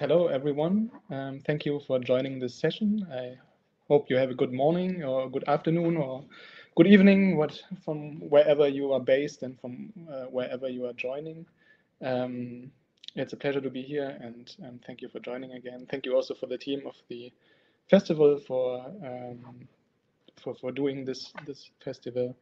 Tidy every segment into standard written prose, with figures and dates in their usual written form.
Hello, everyone. Thank you for joining this session. I hope you have a good morning or good afternoon or good evening, from wherever you are based and from wherever you are joining. It's a pleasure to be here, and thank you for joining again. Thank you also for the team of the festival for doing this festival.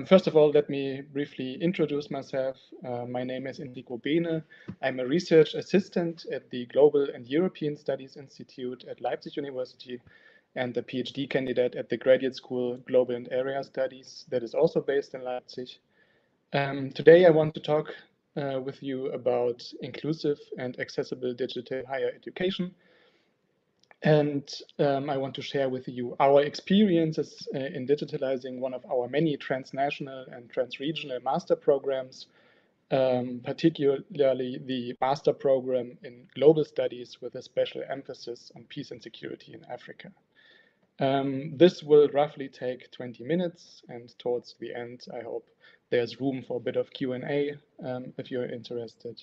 First of all, let me briefly introduce myself. My name is Enrico Behne. I'm a research assistant at the Global and European Studies Institute at Leipzig University and a PhD candidate at the Graduate School Global and Area Studies that is also based in Leipzig. Today, I want to talk with you about inclusive and accessible digital higher education. And I want to share with you our experiences in digitalizing one of our many transnational and transregional master programs, particularly the master program in global studies with a special emphasis on peace and security in Africa. This will roughly take 20 minutes, and towards the end, I hope there's room for a bit of Q&A if you're interested.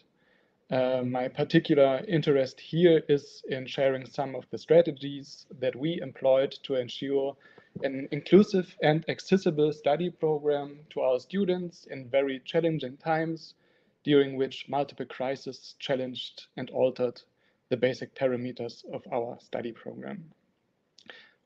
My particular interest here is in sharing some of the strategies that we employed to ensure an inclusive and accessible study program to our students in very challenging times, during which multiple crises challenged and altered the basic parameters of our study program.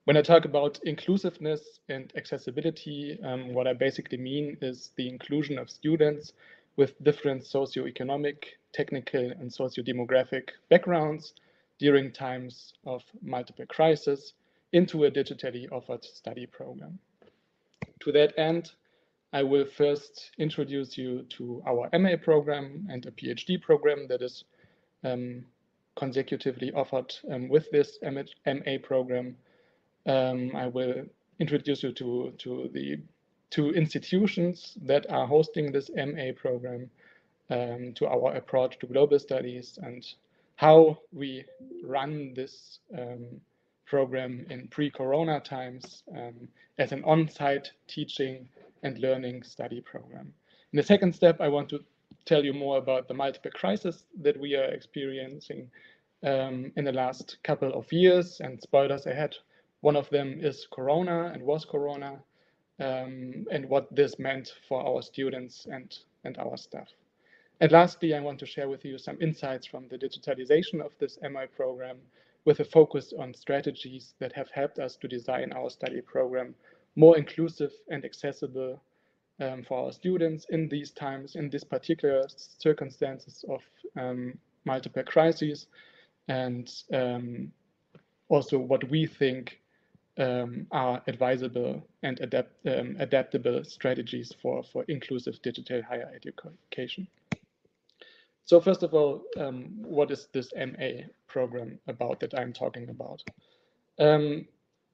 When I talk about inclusiveness and accessibility, what I basically mean is the inclusion of students with different socioeconomic, technical, and socio-demographic backgrounds during times of multiple crises into a digitally offered study program. To that end, I will first introduce you to our MA program and a PhD program that is consecutively offered with this MA program. I will introduce you to the two institutions that are hosting this MA program, to our approach to global studies, and how we run this program in pre-corona times as an on-site teaching and learning study program. In the second step, I want to tell you more about the multiple crises that we are experiencing in the last couple of years, and spoilers ahead, one of them is Corona and was Corona, and what this meant for our students and our staff. And lastly, I want to share with you some insights from the digitalization of this MI program with a focus on strategies that have helped us to design our study program more inclusive and accessible for our students in these times, in these particular circumstances of multiple crises, and also what we think are advisable and adaptable strategies for inclusive digital higher education. So first of all, what is this MA program about that I'm talking about?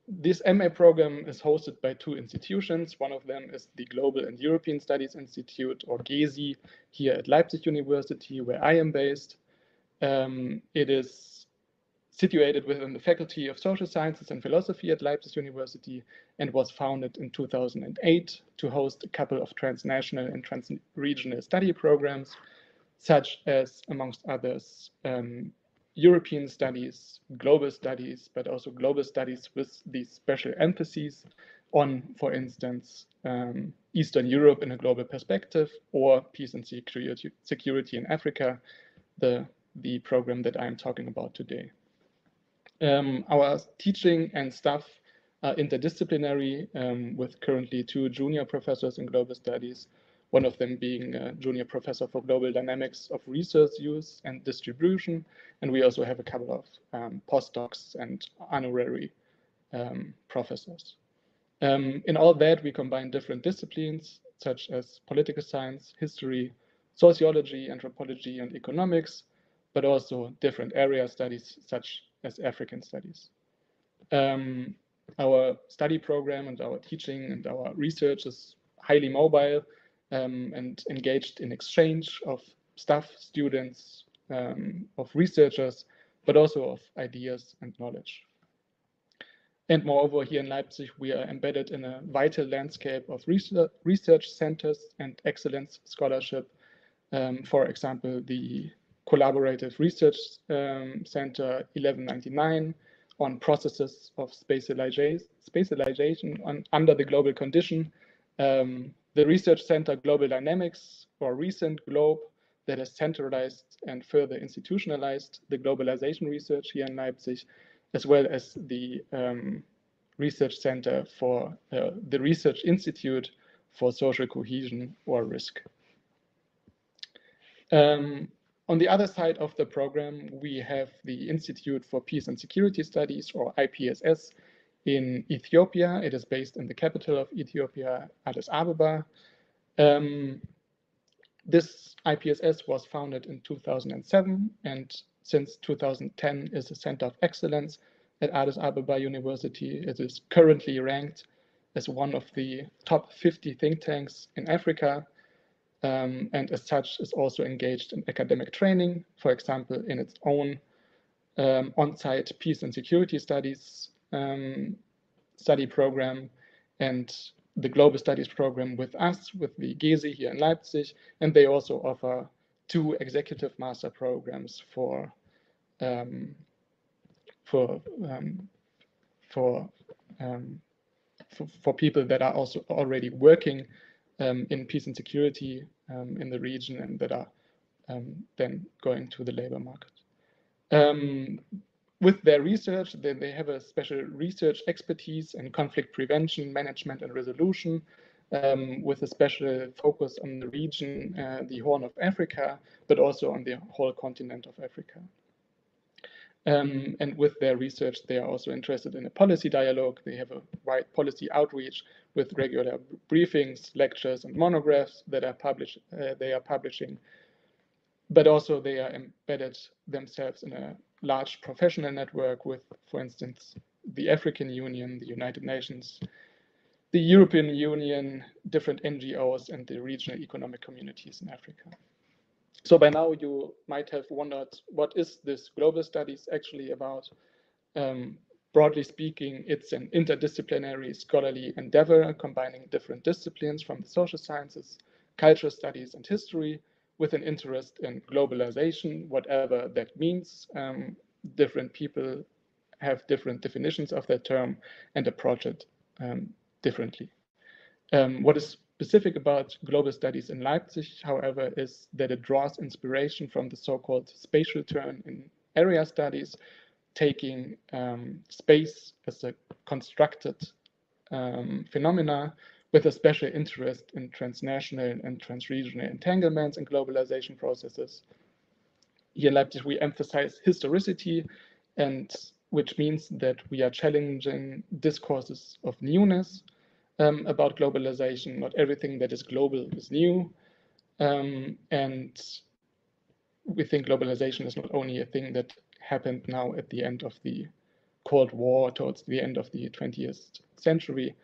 This MA program is hosted by two institutions. One of them is the Global and European Studies Institute, or GESI, here at Leipzig University, where I am based. It is situated within the Faculty of Social Sciences and Philosophy at Leipzig University and was founded in 2008 to host a couple of transnational and transregional study programs, such as, amongst others, European studies, global studies, but also global studies with these special emphases on, for instance, Eastern Europe in a global perspective, or peace and security in Africa, the program that I'm talking about today. Our teaching and staff are interdisciplinary, with currently two junior professors in global studies, one of them being a junior professor for global dynamics of resource use and distribution. And we also have a couple of postdocs and honorary professors. In all that, we combine different disciplines, such as political science, history, sociology, anthropology, and economics, but also different area studies, such as African studies. Our study program and our teaching and our research is highly mobile and engaged in exchange of staff, students, of researchers, but also of ideas and knowledge. And moreover, here in Leipzig, we are embedded in a vital landscape of research centers and excellence scholarship. For example, the Collaborative Research Center 1199 on processes of spatialization under the global condition. The Research Center Global Dynamics, or recent GLOBE, that has centralized and further institutionalized the globalization research here in Leipzig, as well as the Research Center for the Research Institute for Social Cohesion, or RISC. On the other side of the program, we have the Institute for Peace and Security Studies, or IPSS, in Ethiopia. It is based in the capital of Ethiopia, Addis Ababa. This IPSS was founded in 2007, and since 2010 is a center of excellence at Addis Ababa University. It is currently ranked as one of the top 50 think tanks in Africa, and as such is also engaged in academic training, for example, in its own on-site peace and security studies study program, and the global studies program with us, with the GESI here in Leipzig, and they also offer 2 executive master programs for people that are also already working in peace and security in the region, and that are then going to the labor market. With their research, they have a special research expertise in conflict prevention, management, and resolution, with a special focus on the region, the Horn of Africa, but also on the whole continent of Africa. And with their research, they are also interested in a policy dialogue. They have a wide policy outreach with regular briefings, lectures, and monographs that are they are publishing. But also they are embedded themselves in a large professional network with, for instance, the African Union, the United Nations, the European Union, different NGOs, and the regional economic communities in Africa. So by now you might have wondered, what is this global studies actually about? Broadly speaking, it's an interdisciplinary scholarly endeavor combining different disciplines from the social sciences, cultural studies, and history, with an interest in globalization, whatever that means. Different people have different definitions of that term and approach it differently. What is specific about global studies in Leipzig, however, is that it draws inspiration from the so-called spatial turn in area studies, taking space as a constructed phenomena, with a special interest in transnational and transregional entanglements and globalization processes. Here in Leipzig, we emphasize historicity, and which means that we are challenging discourses of newness about globalization. Not everything that is global is new. And we think globalization is not only a thing that happened now at the end of the Cold War, towards the end of the 20th century,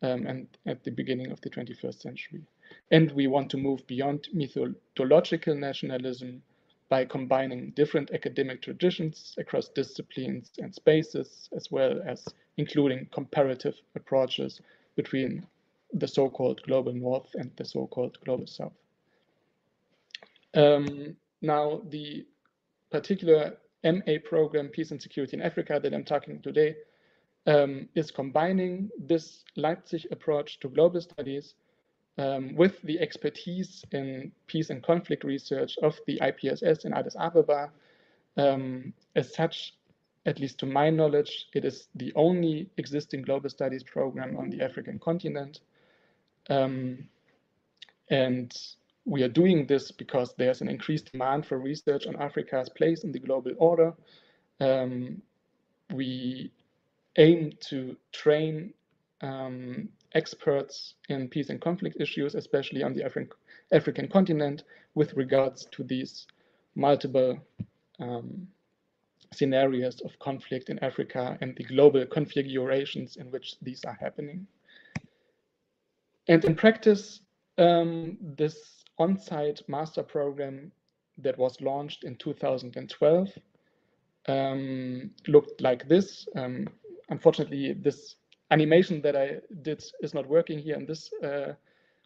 and at the beginning of the 21st century. And we want to move beyond mythological nationalism by combining different academic traditions across disciplines and spaces, as well as including comparative approaches between the so-called global North and the so-called global South. Now, the particular MA program, Peace and Security in Africa, that I'm talking today, is combining this Leipzig approach to global studies with the expertise in peace and conflict research of the IPSS in Addis Ababa. As such, at least to my knowledge, it is the only existing global studies program on the African continent. And we are doing this because there's an increased demand for research on Africa's place in the global order. We aim to train experts in peace and conflict issues, especially on the African continent, with regards to these multiple scenarios of conflict in Africa and the global configurations in which these are happening. And in practice, this on-site master program that was launched in 2012 looked like this. Unfortunately, this animation that I did is not working here in this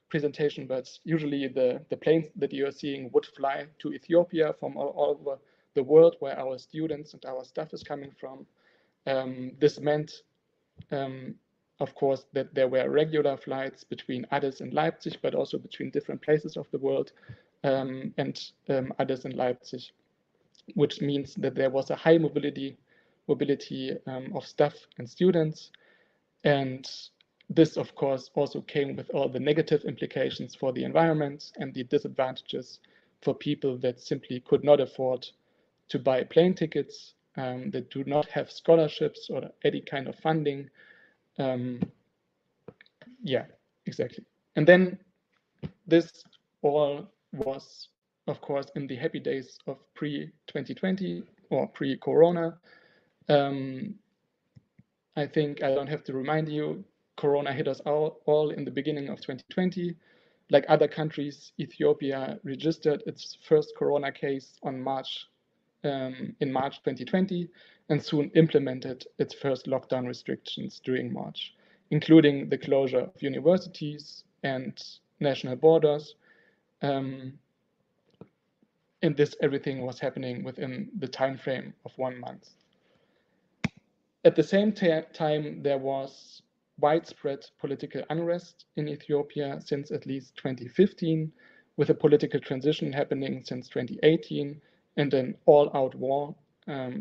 presentation, but usually the planes that you are seeing would fly to Ethiopia from all over the world where our students and our staff is coming from. This meant, of course, that there were regular flights between Addis and Leipzig, but also between different places of the world, and Addis and Leipzig, which means that there was a high mobility of staff and students. And this, of course, also came with all the negative implications for the environment and the disadvantages for people that simply could not afford to buy plane tickets, that do not have scholarships or any kind of funding. Yeah, exactly. And then this all was, of course, in the happy days of pre-2020 or pre-Corona. I think I don't have to remind you, Corona hit us all in the beginning of 2020. Like other countries, Ethiopia registered its first Corona case on in March 2020, and soon implemented its first lockdown restrictions during March, including the closure of universities and national borders. And this everything was happening within the time frame of 1 month. At the same time, there was widespread political unrest in Ethiopia since at least 2015, with a political transition happening since 2018, and an all-out war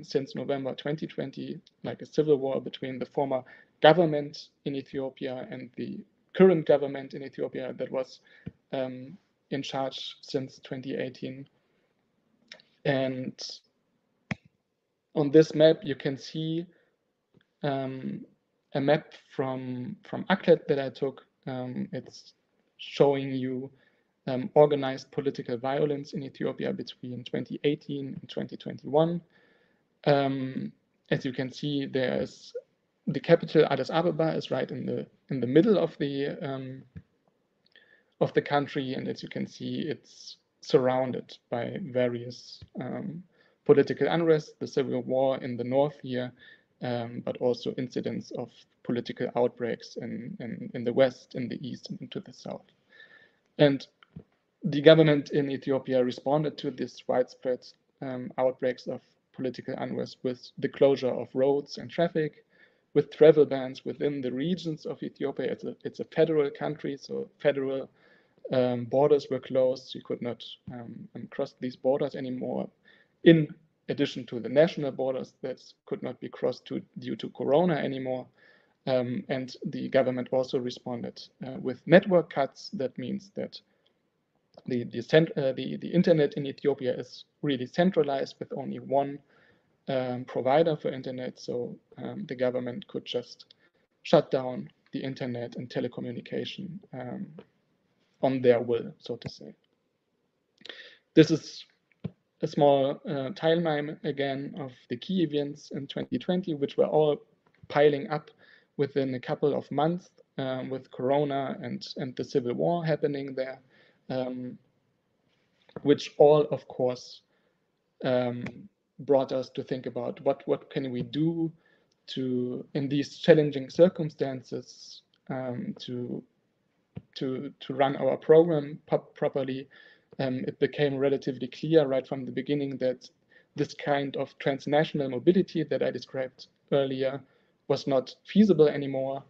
since November 2020, like a civil war between the former government in Ethiopia and the current government in Ethiopia that was in charge since 2018. And on this map, you can see a map from ACLED that I took. It's showing you organized political violence in Ethiopia between 2018 and 2021. As you can see, there's the capital Addis Ababa is right in the middle of the country, and as you can see, it's surrounded by various political unrest, the civil war in the north here, but also incidents of political outbreaks in the west, in the east, and into the south. And the government in Ethiopia responded to this widespread outbreaks of political unrest with the closure of roads and traffic, with travel bans within the regions of Ethiopia. It's a federal country, so federal borders were closed. You could not cross these borders anymore, in addition to the national borders that could not be crossed due to Corona anymore. And the government also responded with network cuts. That means that the internet in Ethiopia is really centralized with only one provider for internet. So the government could just shut down the internet and telecommunication on their will, so to say. This is a small timeline again of the key events in 2020, which were all piling up within a couple of months with Corona and the civil war happening there, which all, of course, brought us to think about what can we do to, in these challenging circumstances, to run our program properly. It became relatively clear right from the beginning that this kind of transnational mobility that I described earlier was not feasible anymore.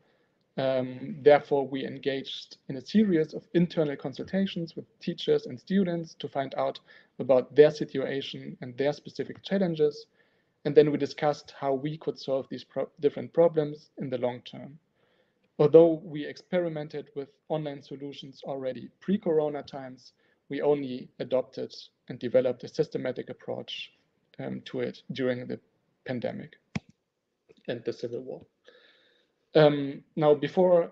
Therefore, we engaged in a series of internal consultations with teachers and students to find out about their situation and their specific challenges. And then we discussed how we could solve these different problems in the long term. Although we experimented with online solutions already pre-Corona times, we only adopted and developed a systematic approach to it during the pandemic and the civil war. Now, before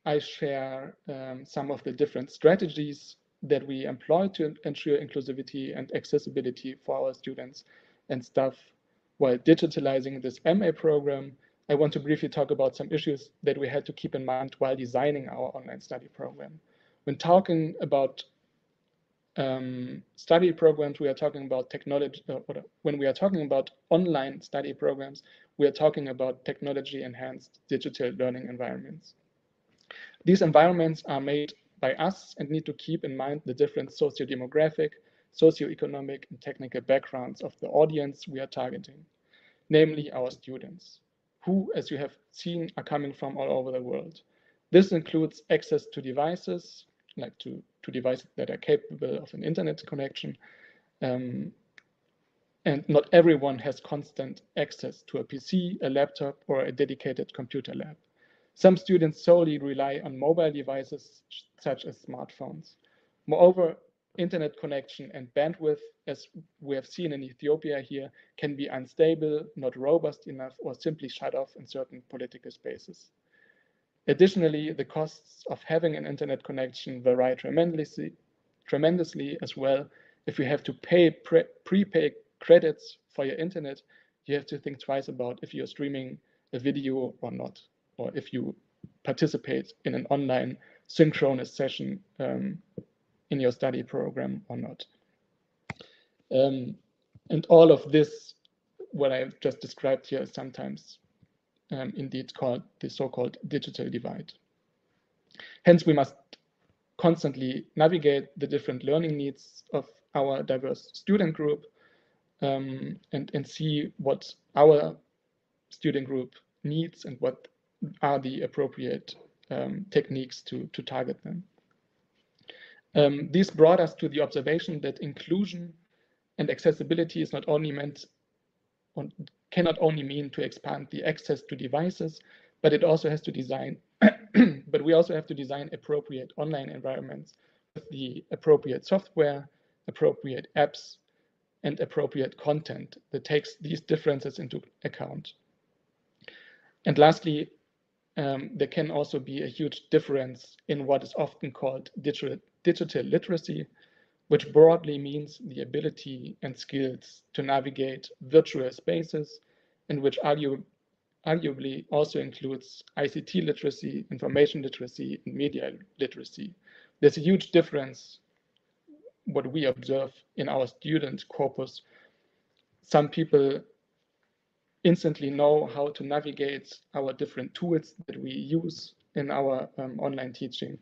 I share some of the different strategies that we employ to ensure inclusivity and accessibility for our students and staff while digitalizing this MA program, I want to briefly talk about some issues that we had to keep in mind while designing our online study program. When talking about study programs, we are talking about technology, when we are talking about online study programs, we are talking about technology-enhanced digital learning environments. These environments are made by us and need to keep in mind the different socio-demographic, socio-economic, and technical backgrounds of the audience we are targeting, namely our students, who, as you have seen, are coming from all over the world. This includes access to devices, like to devices that are capable of an internet connection, and not everyone has constant access to a PC, a laptop, or a dedicated computer lab. Some students solely rely on mobile devices such as smartphones. Moreover, internet connection and bandwidth, as we have seen in Ethiopia here, can be unstable, not robust enough, or simply shut off in certain political spaces. Additionally, the costs of having an internet connection vary tremendously as well. If you have to prepay credits for your internet, you have to think twice about if you're streaming a video or not, or if you participate in an online synchronous session in your study program or not. And all of this, what I've just described here, is sometimes indeed called the so-called digital divide. Hence, we must constantly navigate the different learning needs of our diverse student group and see what our student group needs and what are the appropriate techniques to target them. This brought us to the observation that inclusion and accessibility is not only meant cannot only mean to expand the access to devices, but it also has to design, but we also have to design appropriate online environments with the appropriate software, appropriate apps, and appropriate content that takes these differences into account. And lastly, there can also be a huge difference in what is often called digital literacy, which broadly means the ability and skills to navigate virtual spaces, and which arguably also includes ICT literacy, information literacy, and media literacy. There's a huge difference what we observe in our student corpus. Some people instantly know how to navigate our different tools that we use in our online teaching,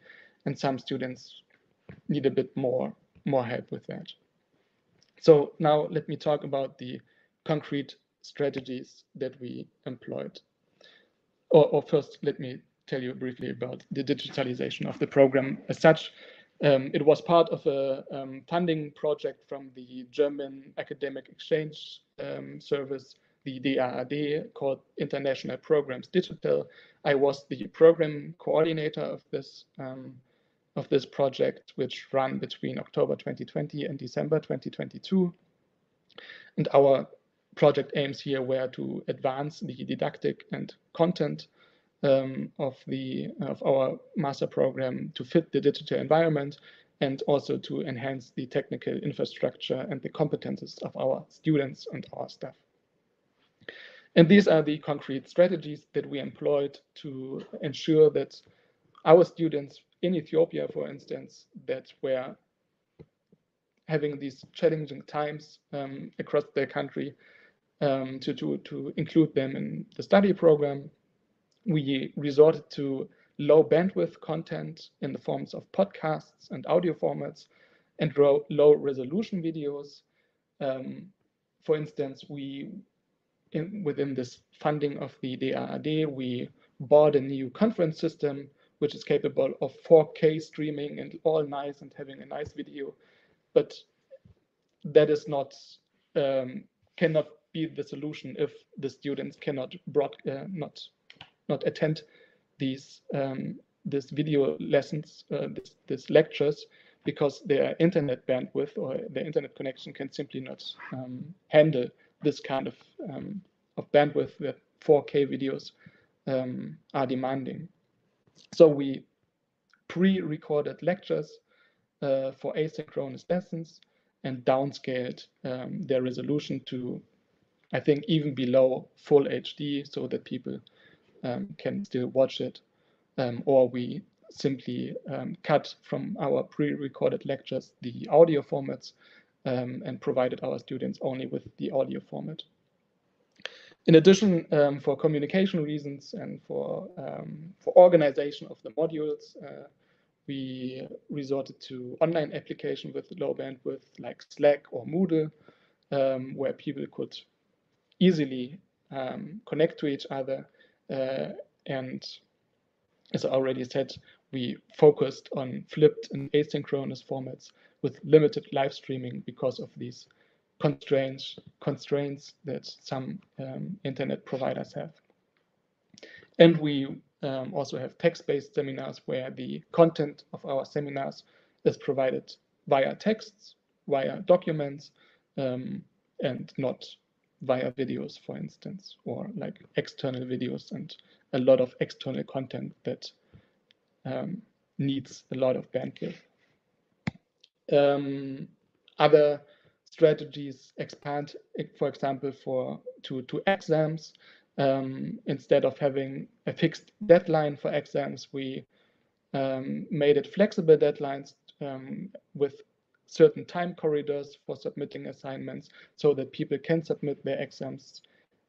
and some students need a bit more help with that. So now let me talk about the concrete strategies that we employed. Or first, let me tell you briefly about the digitalization of the program as such. It was part of a funding project from the German Academic Exchange Service, the DAAD, called International Programs Digital. I was the program coordinator of this project, which ran between October 2020 and December 2022. And our project aims here were to advance the didactic and content of our master program to fit the digital environment, and also to enhance the technical infrastructure and the competences of our students and our staff. And these are the concrete strategies that we employed to ensure that our students in Ethiopia, for instance, that were having these challenging times across their country, to include them in the study program. We resorted to low bandwidth content in the forms of podcasts and audio formats, and low resolution videos. For instance, within this funding of the DAAD, we bought a new conference system which is capable of 4K streaming and all nice and having a nice video, but that is not cannot be the solution if the students cannot not attend these this video lessons, this lectures, because their internet bandwidth or their internet connection can simply not handle this kind of bandwidth that 4K videos are demanding. So we pre-recorded lectures for asynchronous lessons and downscaled their resolution to, I think, even below full HD, so that people can still watch it, or we simply cut from our pre-recorded lectures the audio formats and provided our students only with the audio format. In addition, for communication reasons and for organization of the modules, we resorted to online application with low bandwidth like Slack or Moodle, where people could easily connect to each other. And as I already said, we focused on flipped and asynchronous formats with limited live streaming because of these constraints that some internet providers have. And we also have text-based seminars where the content of our seminars is provided via texts, via documents, and not via videos, for instance, or like external videos and a lot of external content that needs a lot of bandwidth. Other strategies expand, for example, to exams. Instead of having a fixed deadline for exams, we made it flexible deadlines with certain time corridors for submitting assignments so that people can submit their exams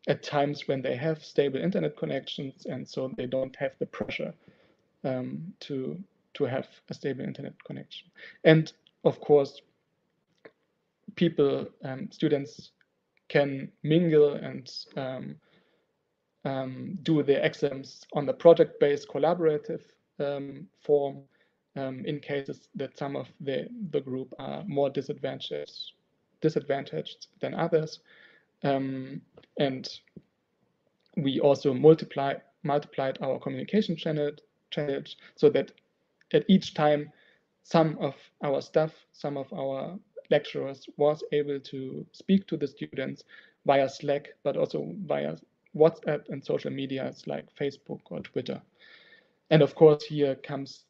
at times when they have stable internet connections, and so they don't have the pressure to have a stable internet connection. And of course, students can mingle and do their exams on the project-based collaborative form in cases that some of the group are more disadvantaged than others. And we also multiplied our communication channels so that at each time some of our staff, some of our lecturers was able to speak to the students via Slack, but also via WhatsApp and social medias like Facebook or Twitter. And of course, here comes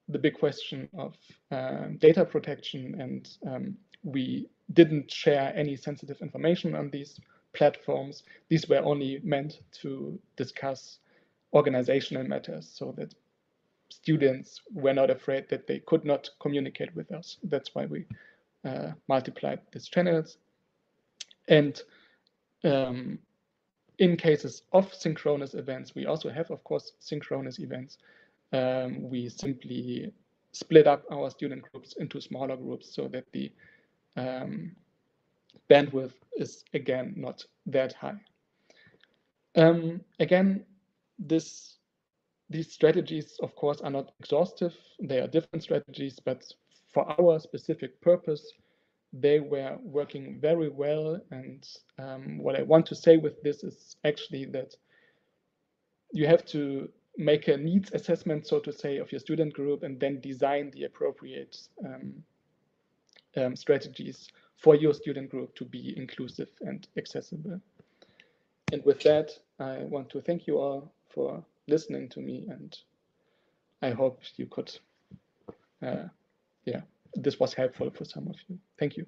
the big question of data protection, and we didn't share any sensitive information on these platforms. These were only meant to discuss organizational matters so that students were not afraid that they could not communicate with us. That's why we multiplied these channels. And in cases of synchronous events, we also have, of course, synchronous events. We simply split up our student groups into smaller groups so that the bandwidth is, again, not that high. Again, these strategies, of course, are not exhaustive. They are different strategies, but for our specific purpose, they were working very well. And what I want to say with this is actually that you have to make a needs assessment, so to say, of your student group and then design the appropriate strategies for your student group to be inclusive and accessible. And with that, I want to thank you all for listening to me, and I hope you could, this was helpful for some of you. Thank you.